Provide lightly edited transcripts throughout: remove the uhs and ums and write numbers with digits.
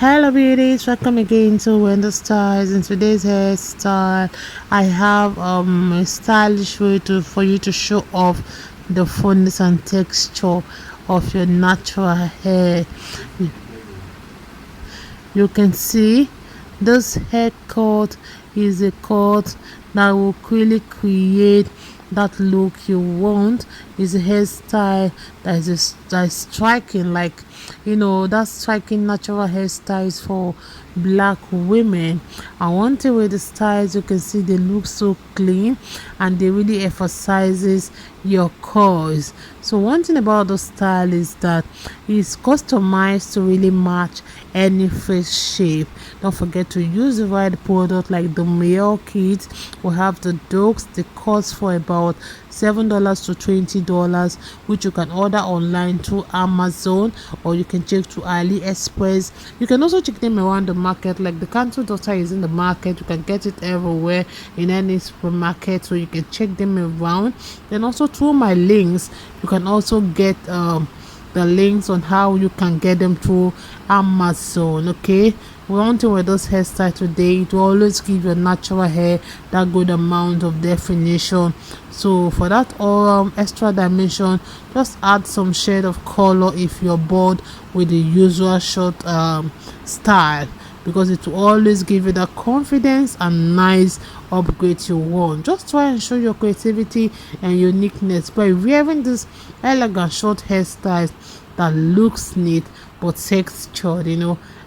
Hello beauties, welcome again to Wendy Styles. In today's hairstyle I have a stylish way for you to show off the fullness and texture of your natural hair. You can see this haircut is a cut that will really create that look you want. Is a hairstyle that is striking, like that striking natural hairstyles for black women. And one thing with the styles, you can see they look so clean and they really emphasizes your curls. So one thing about the style is that it's customized to really match any face shape. Don't forget to use the right product, like the MIELLE kit. We have the dogs, the cost for about $7 to $20, which you can order online through Amazon, or you can check through AliExpress. You can also check them around the market, like the Canto Doctor is in the market. You can get it everywhere in any supermarket, so you can check them around. Then also through my links, you can also get the links on how you can get them through Amazon. Okay, one thing with this hairstyle today, it will always give your natural hair that good amount of definition. So for that extra dimension, just add some shade of color if you're bored with the usual short style, because it will always give you the confidence and nice upgrade you want. Just try and show your creativity and uniqueness by wearing this elegant short hairstyle that looks neat but textured,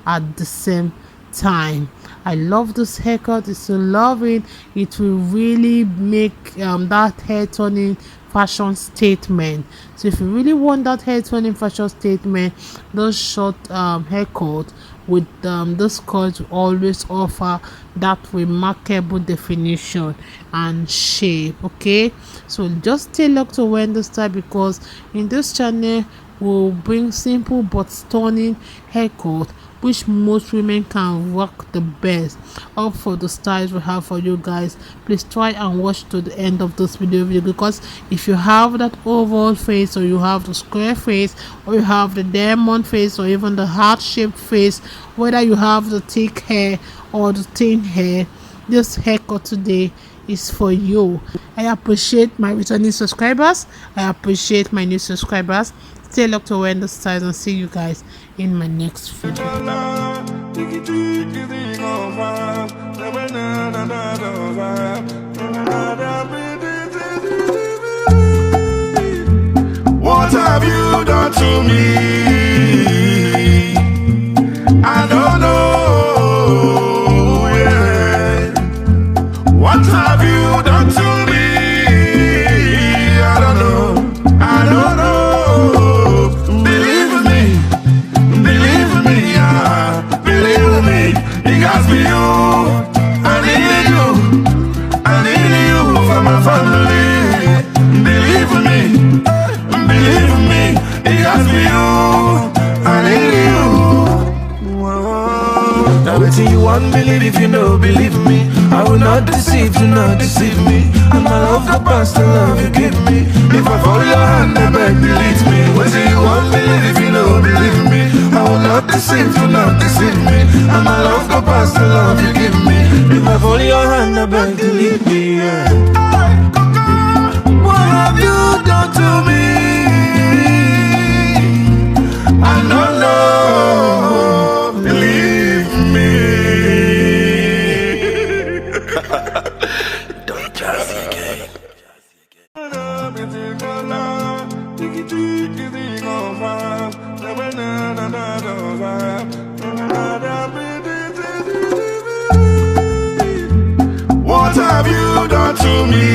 at the same time. I love this haircut. It's so loving. It will really make that hair turning fashion statement. So if you really want that hair turning fashion statement, those short haircut with this cut will always offer that remarkable definition and shape. Okay, so just stay locked to Wendy Style, because in this channel we'll bring simple but stunning haircut which most women can rock the best. All for the styles we have for you guys. Please try and watch to the end of this video, because if you have that oval face, or you have the square face, or you have the diamond face, or even the heart-shaped face, whether you have the thick hair or the thin hair, this haircut today is for you. I appreciate my returning subscribers. I appreciate my new subscribers. Stay locked to Wendy Styles, and see you guys in my next video. What have you done to me? I don't know, yeah. What have you done to me? I don't know, I don't know. Believe me, it got me you. I need you for my family. Believe me, it got me you. I need you. Whoa. Now wait till you want, believe if you know, believe me. I will not deceive, do not deceive me. And my love go past the love you give me. If I follow your hand, I beg, delete me. Wait till you want, believe if you know, believe me. I will not deceive, do not deceive me. And my love go past the love you give me. If I follow your hand, I beg, delete me, yeah. Hey, Coco, what have you done to me? I don't know, believe me. Don't just again. What have you done to me?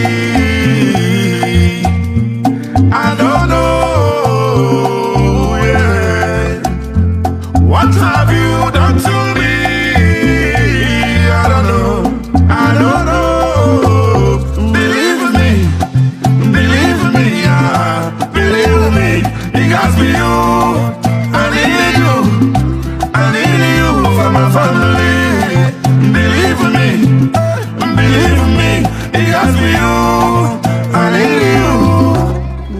I don't know, yeah. What have you done to me? I don't know, I don't know. Believe me, yeah. Believe me, it got me you. I need you for my family. Believe me, it got me you. I need you.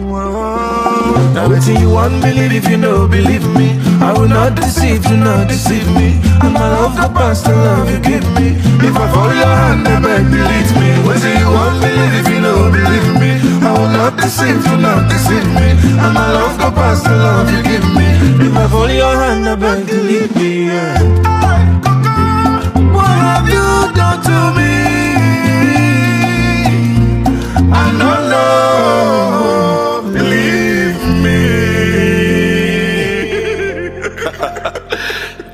Whoa. Now wait till you want, believe if you know, believe me. I I will not deceive, do not deceive me. And my love go past the love you give me. If I follow your hand, I beg, delete me. What do you want, believe if you know, believe me. I will not deceive, do not deceive me. And my love go past the love you give me. If I follow your hand, I beg, delete me, yeah. What have you done to me? I don't know, believe me.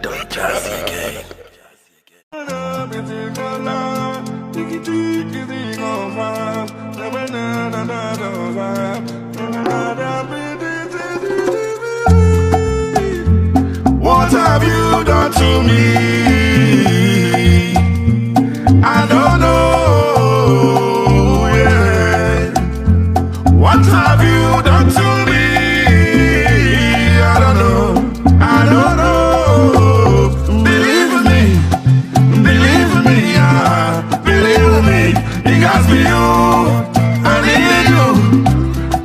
Don't just again. What have you done to me? I don't know, yeah. What have you done to me? I don't know, I don't know. Believe me, yeah. Believe me, it got me you.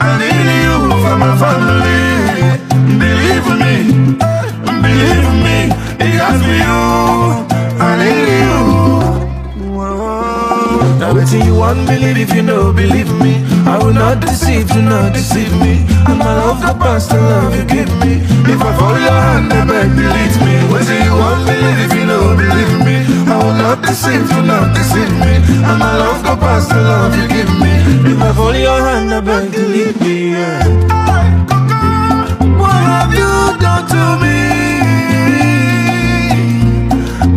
I need you for my family. Believe me, it got me you. I need you. Now waiting you want, believe if you know, believe me. I will not deceive, do not deceive me. And my love go past the love you give me. If I follow your hand, I beg, delete me. Waiting you want, believe if you know, believe me. I will not deceive, do not deceive me. And my love go past the love you give me. If I follow your hand, I beg, delete me, yeah. What have you done to me?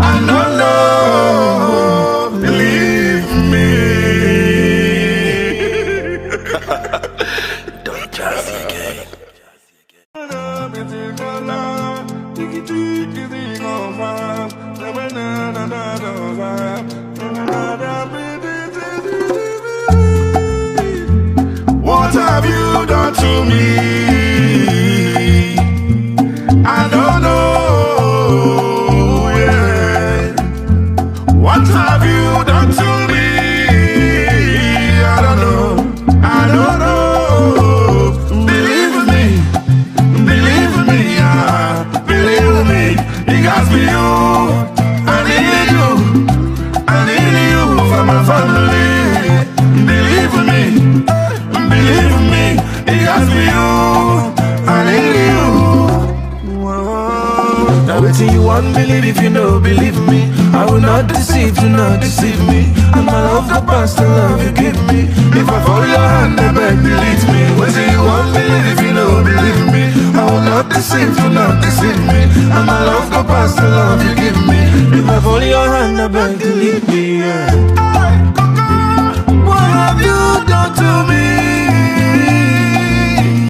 I don't know, believe me. Don't just again. What have you done to me? I don't know, yeah. What have you done to me? I don't know, I don't know. Believe me, yeah. Believe me, it got me you. I need you for my family. Believe me, it got me you. I need you. Now waiting you want, believe if you know, believe me. I will not deceive, do not deceive me. And my love go past the love you give me. If I follow your hand, I beg, delete me. Waiting you want, believe if you know, believe me. I will not deceive, do not deceive me. And my love go past the love you give me. If I follow your hand, I beg, delete me, yeah.